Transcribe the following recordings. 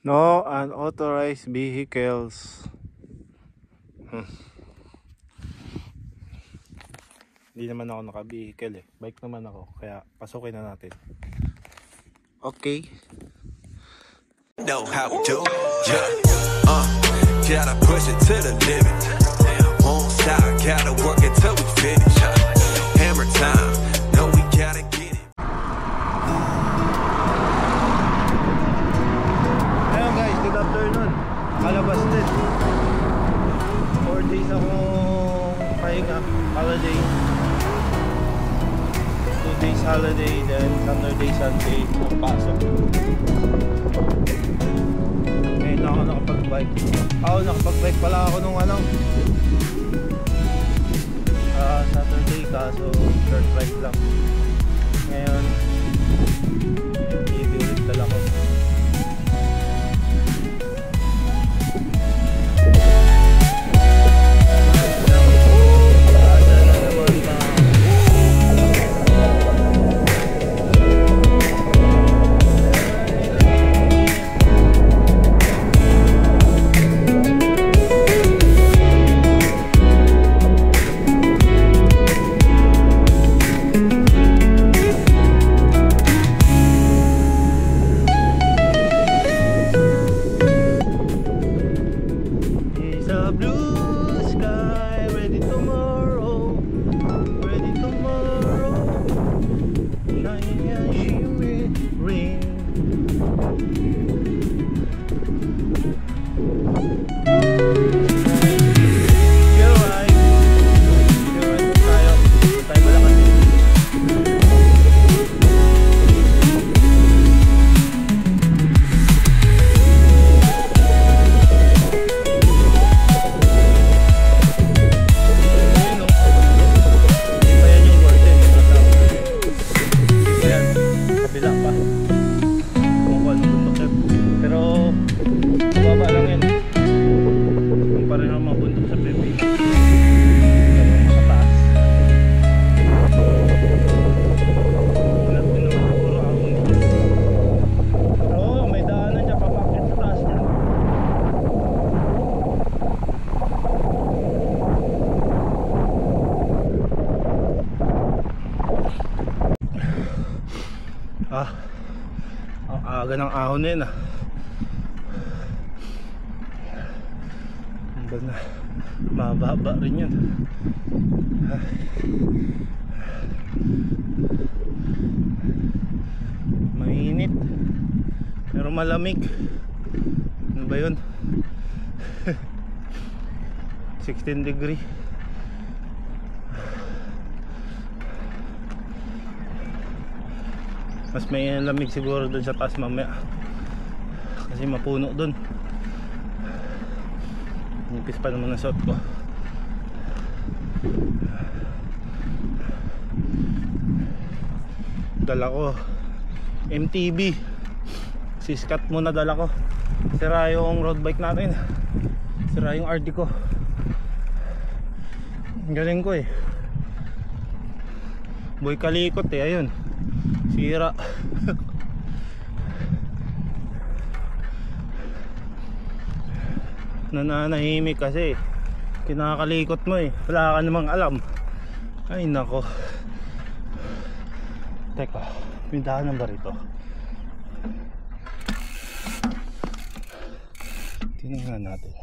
No unauthorized vehicles. Hindi naman ako naka-vehicle eh. Bike naman ako. Kaya pasukin na natin. Okay. Know how we do, gotta push it to the limit. Won't stop, gotta work until we finish. Hammer time, know we gotta get it. Ayun guys, good afternoon. Kalabas din. 4 days akong pahinga, holiday. 2 days holiday, then Saturday, Sunday, pasok. Ngayon ako nakapag-bike. Nakapag-bike pala ako nung Saturday, kaso short ride lang. Ngayon TV ulit dala ko. Ang aga ng ahon na yun na mababa rin yun. Mainit pero malamig. Ano ba yun? 16 degree. Mas may lamig siguro doon sa taas mamaya kasi mapuno doon. Nipis pa naman ang suot ko. Dala ko MTB Siskat muna dala ko. Sira yung road bike natin. Sira yung RD ko. Galing ko eh. Boy kalikot eh, ayun. Sira. Nananahimik kasi kinakalikot mo eh. Wala ka namang alam. Ay nako. Teka, may daanan ba rito? Tingnan natin.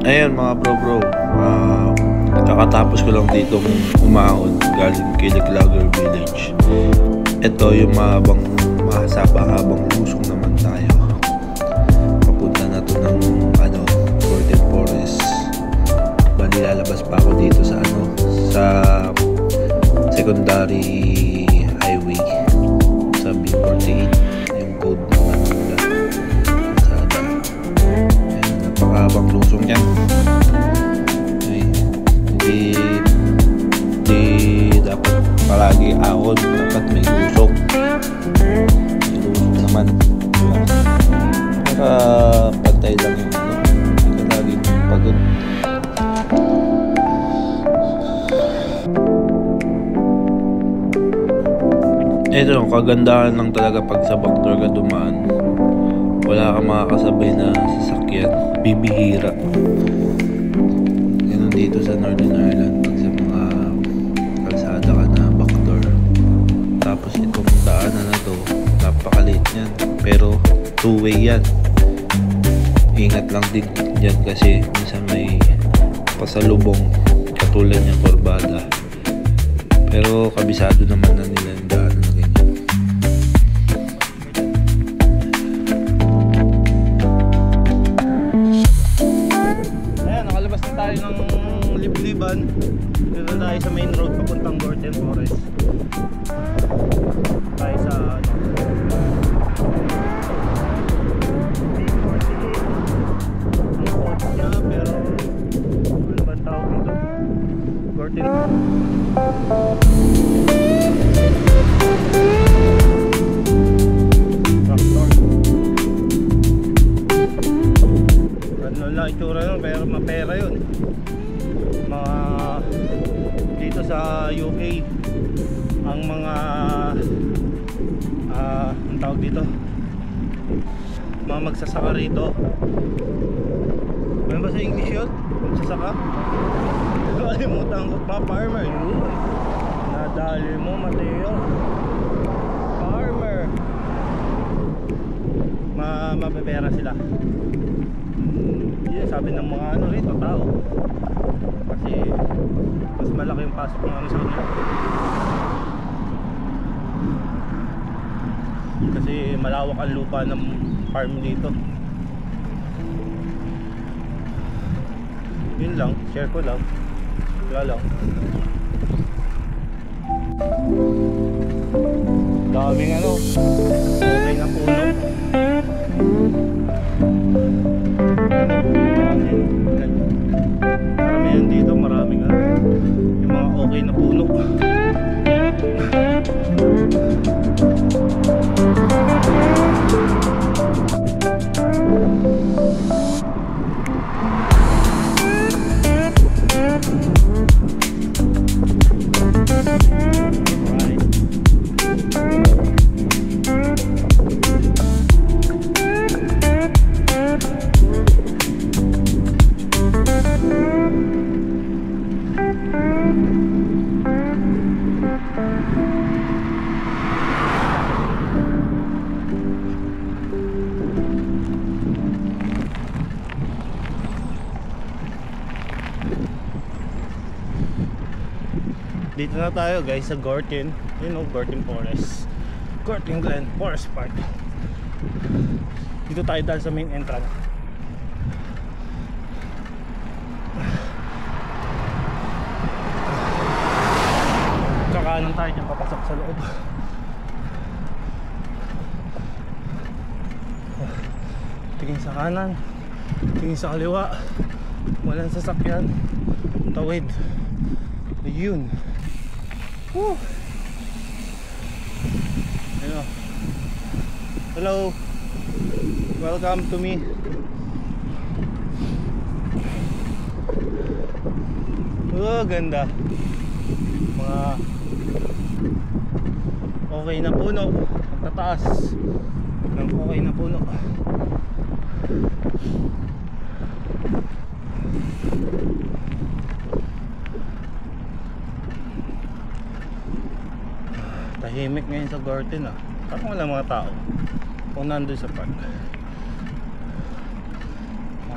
Ayan mga bro, kakatapos ko lang dito umahon galing Kiliklover Village. Ito yung mahabang lusong naman tayo. Papunta na to ng Gordon Forest. Bali lalabas pa ako dito sa sa secondary highway sa B48 yung code ng Lazada. Ayan, napakahabang lusong yan. Hindi palagi ahon, dapat may lusong. May lusong naman. Diba? Para pantay lang yung ano, hindi ka laging pagod. Ito yung kagandahan lang talaga pag sa backdoor ka dumaan. Wala kang makakasabay na sasakyan, bibihira. Ganun dito sa Northern Ireland pag sa mga kalsada ka na backdoor. Tapos itong daanan na to, napakaliit yan, pero two-way yan. Ingat lang din dyan kasi minsan may pasalubong katulad ng kurbada, pero kabisado naman na nila yung daanan na ganyan. Ayan, nakalabas na tayo ng Libliban. Dito tayo sa main road papuntang Gorton Forest. Tayo sa ang code niya, pero ano ba tawag dito? Gorton Tractor. Ano lang itsura yun, pero mapera yun. Mga dito sa UK, ang mga ang tawag dito, mga magsasaka rito. Ano ba sa English yun? Magsasaka? Kalimutan ko pa, farmer yun. Nadali mo, Mateo. Farmer. Mapepera sila. Yun sabi ng mga ano rito, tao. Kasi mas malaki yung pasok ng ano sa kanila. Kasi malawak ang lupa ng farm dito. Yun lang, share ko lang. Wala lang. Daming ano, okay na puno. Marami dito, maraming ano, yung mga okay na puno. Dito na tayo guys sa Gorton, you know, Gorton Forest, Gorton Glen Forest Park. Dito tayo dahil sa main entrance. Kakanan tayo dyan, papasok sa loob. Tingin sa kanan, tingin sa kaliwa, walang sasakyan, tawid. Ayun. Woo! Ayun. Hello. Welcome to me. Oh, ganda. Mga okay na puno. Magtataas ng okay na puno. Tahimik ngayon sa Gorton ah. Parang wala mga tao kung nandun sa park.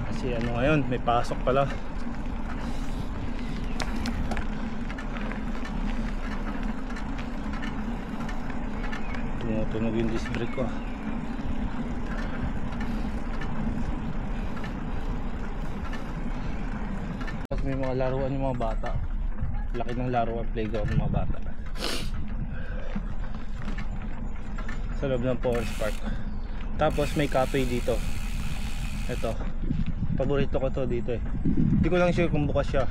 Kasi ano ngayon, may pasok pala. Tumutunog yung disc brake ko ah. Tapos may mga laruan yung mga bata. Laki ng laruan, playground ng mga bata sa loob ng Forest Park. Tapos may cafe dito. Ito, paborito ko to dito eh. Hindi ko lang sure kung bukas siya.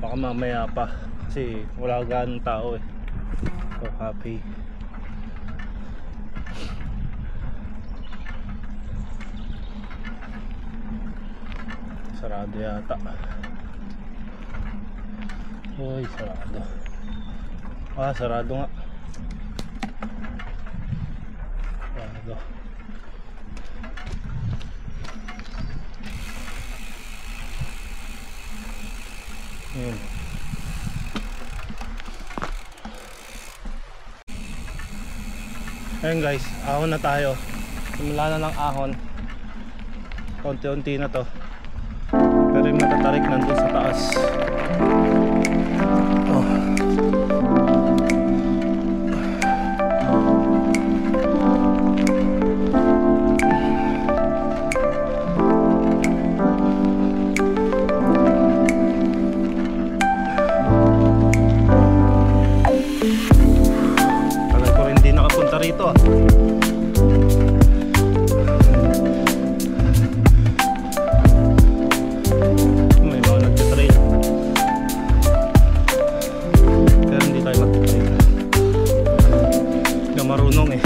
baka mamaya pa kasi wala ganong tao eh. So happy. Sarado yata. Uy, sarado. Sarado nga. Sarado. Yun. Ayun guys, ahon na tayo. Simula na ng ahon. Konti-unti na to. Pero yung matatarik nandun sa taas. Oh. Tagal ko rin di nakapunta rito ah. Marunong eh.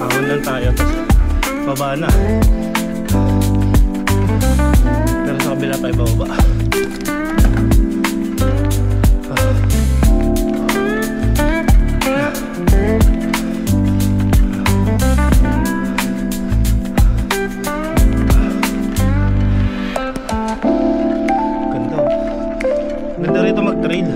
Ahon lang tayo tapos baba na. Pero sa kabila tayo bababa. Ganda. Ganda rito mag-trail.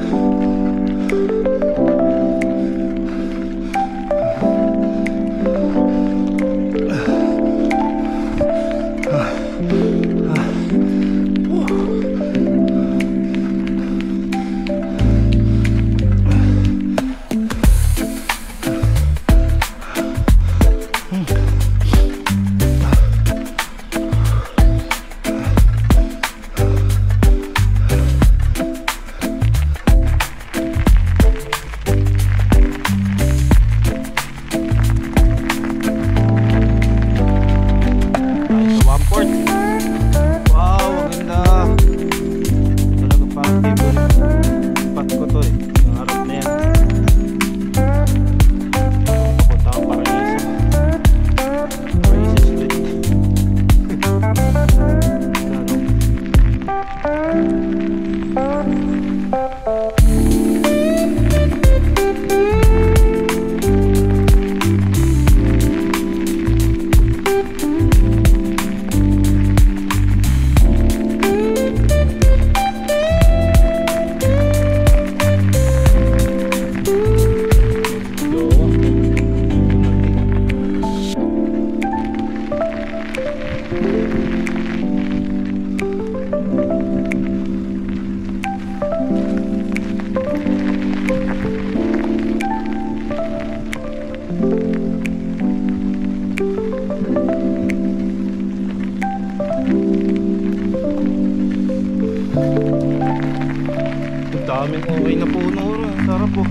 Daming okay na puno rin. Sarap po.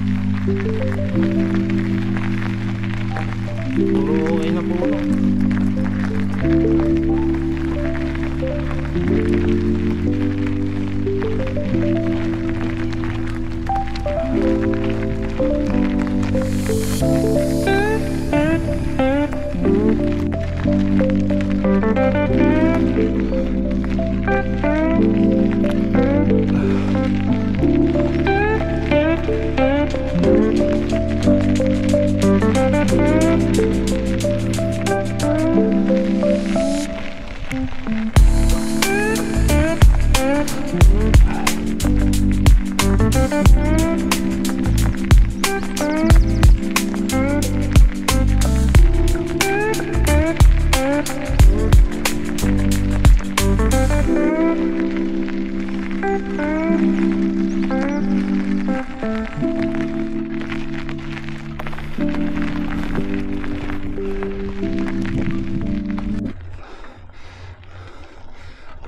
Puro okay na puno.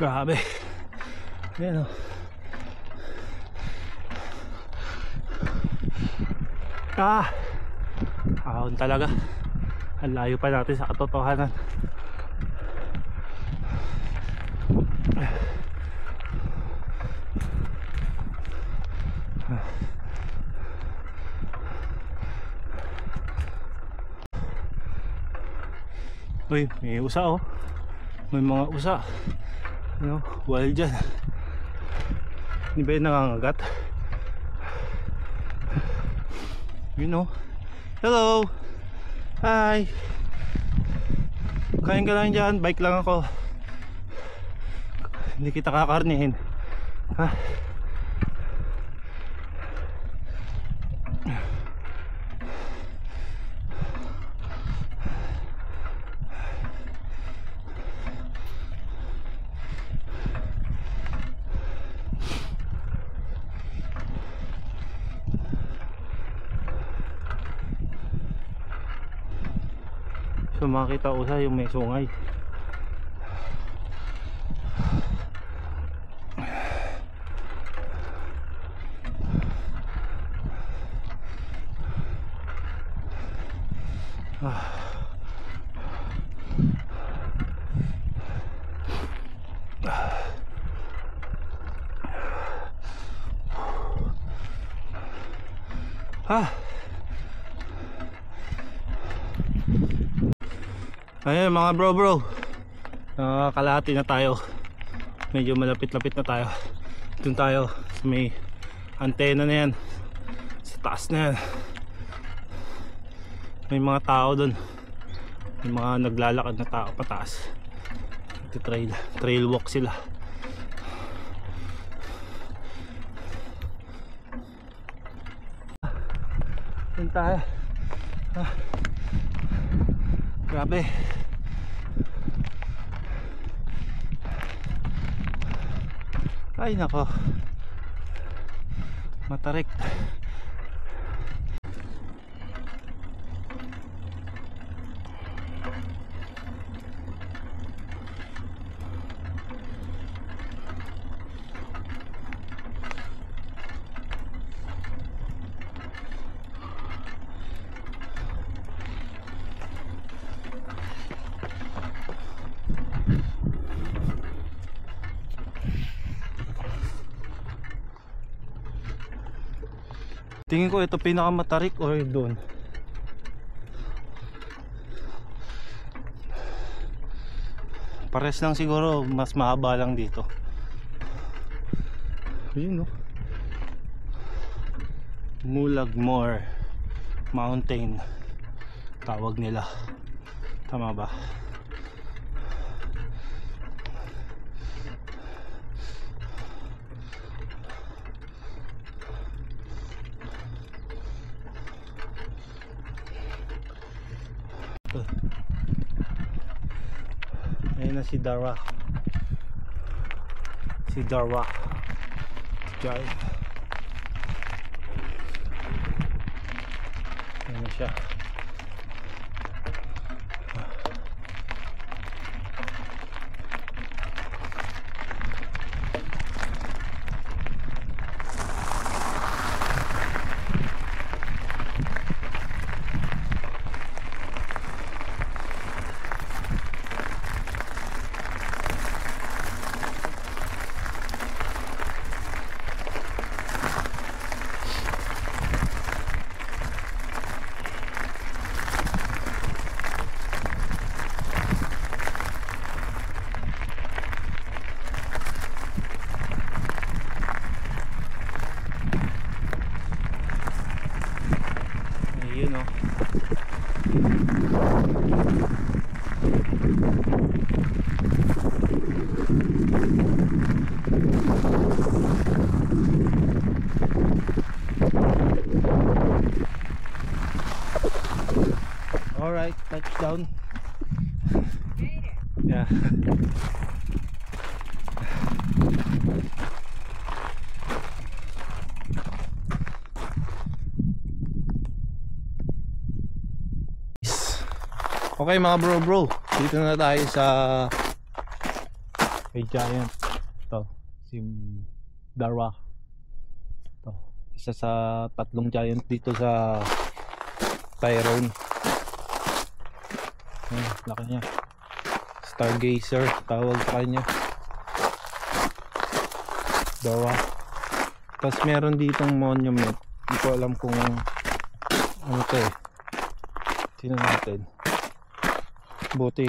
Grabe. Ayan o. Ahon talaga. Ang layo pa natin sa katotohanan. Uy, may usa oh. May mga usa. Ano, wild dyan. Hindi ba yung nangangagat? You know. Hello. Hi. Kain ka lang dyan. Bike lang ako. Hindi kita kakarnihin. Ha? So makita ko sa yung may sungay. Ayun mga bro, kalahati na tayo. Medyo malapit-lapit na tayo. Doon tayo sa may antena na yan, sa taas na yan. May mga tao doon. May mga naglalakad na tao pataas. Trail walk sila. Doon tayo. Grabe. Ay nako. Matarik. Tingin ko ito pinakamatarik or doon. Pares lang siguro, mas mahaba lang dito. Yun no. Mulagmore Mountain tawag nila. Tama ba? Ayun na si Dara. Si Dara Jai. Ayun na siya. Ayun oh. Alright, touchdown. Yeah. Okay mga bro, dito na tayo sa may giant. Ito, si Dara. Ito, isa sa tatlong giant dito sa Tyrone. Laki niya. Stargazer tawag sa kanya. Dara. Tapos meron ditong monument. Hindi ko alam kung ano to eh. Tingnan natin. Buti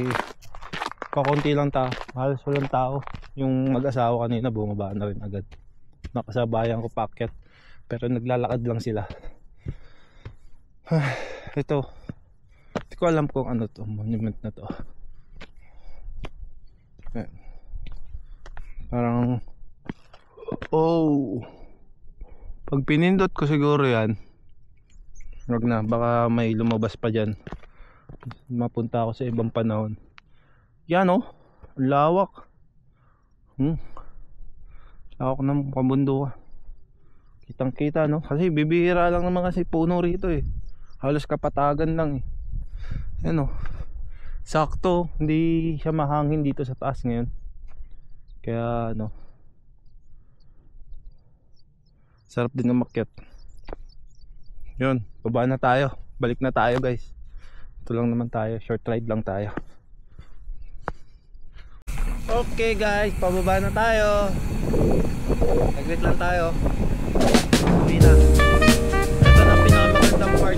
kakunti lang tao, halos walang tao. Yung mag-asawa kanina bumaba na rin agad. Nakasabayan ko paakyat, pero naglalakad lang sila. Ito, hindi ko alam kung ano to, monument na to. Ayan. Parang pag pinindot ko siguro yan, wag na, baka may lumabas pa dyan. Mapunta ako sa ibang panahon. Yan lawak. Lawak ng kabundukan. Kitang kita kasi bibihira lang naman kasi puno rito halos kapatagan lang yan sakto, hindi siya mahangin dito sa taas ngayon. Kaya sarap din umakyat. Yun, baba na tayo. Balik na tayo guys. Ito lang naman tayo, short ride lang tayo. Okay guys, pababa na tayo. Nag-wait lang tayo. Uwi na. Ito na pinakamagandang part.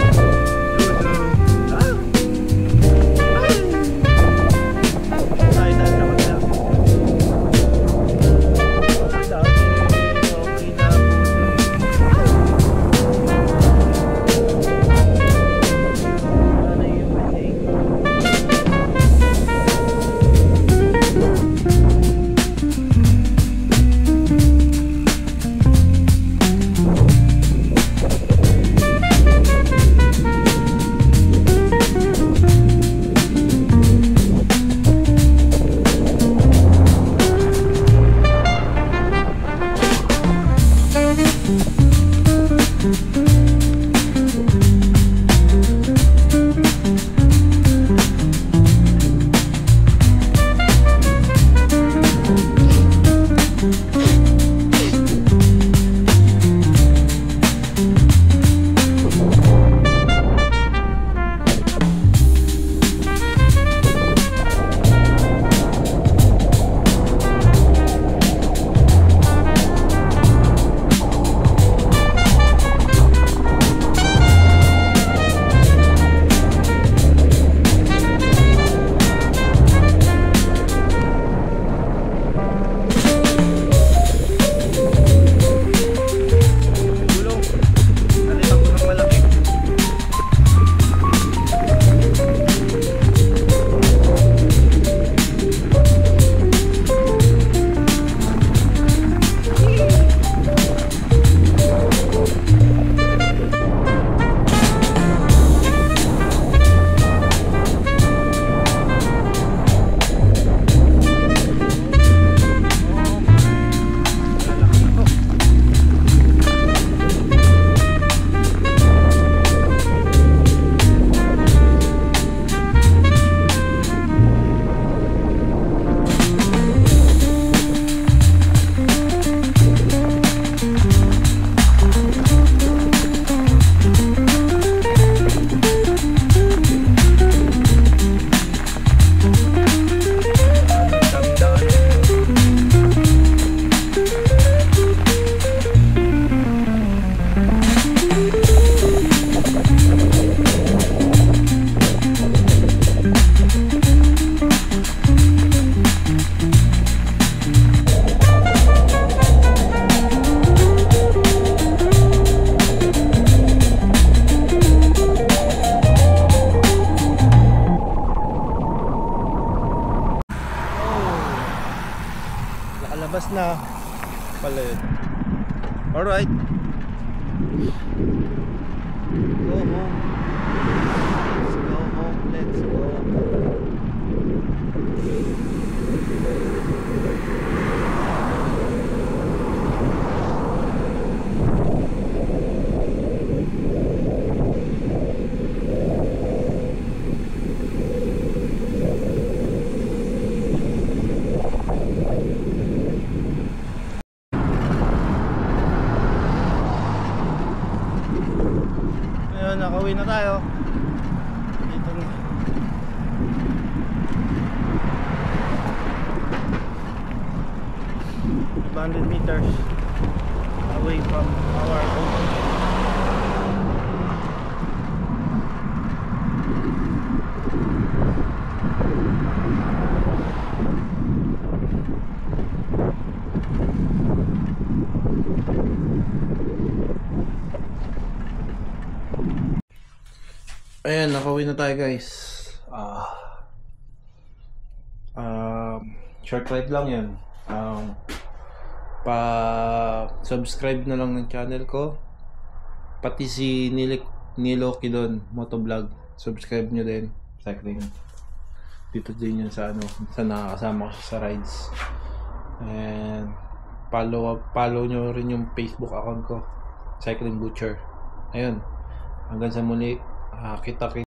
Nakalabas na pala yun. Alright, go home. Let's go home. Let's go. Nakauwi na tayo. Dito na. $100 meters away from our home. pauwi na tayo guys. Short ride lang yan. Pa-subscribe na lang ng channel ko. Pati si Niloki doon, motovlog. Subscribe nyo din. Cycling. Dito din yan sa sa nakakasama ko sa rides. And follow nyo rin yung Facebook account ko, Cycling Butcher. Ayun. Hanggang sa muli. Kita